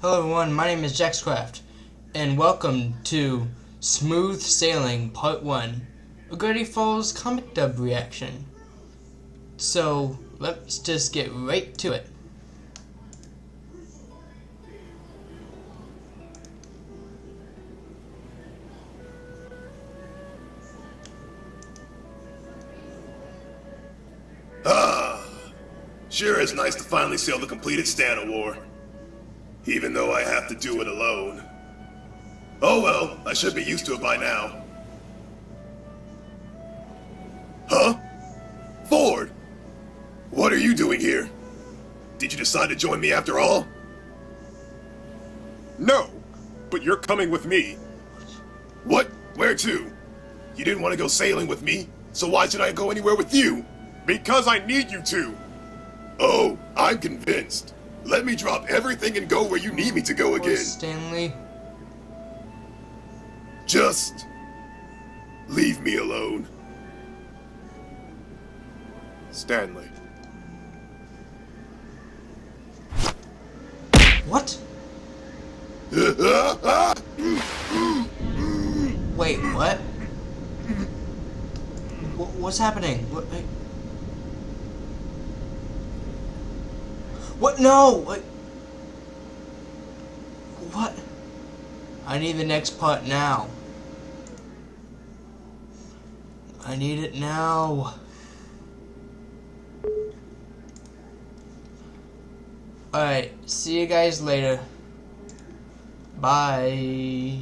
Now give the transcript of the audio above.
Hello everyone, my name is JaxCraft, and welcome to Smooth Sailing Part 1, a Gravity Falls comic dub reaction. So, let's just get right to it. Sure is nice to finally sail the completed Stana War. Even though I have to do it alone. Oh well, I should be used to it by now. Huh? Ford! What are you doing here? Did you decide to join me after all? No, but you're coming with me. What? Where to? You didn't want to go sailing with me, so why should I go anywhere with you? Because I need you to. Oh, I'm convinced. Let me drop everything and go where you need me to go again. Stanley. Just leave me alone. Stanley. What? Wait, what? What's happening? What? No! What? I need the next part now. I need it now. Alright, see you guys later. Bye.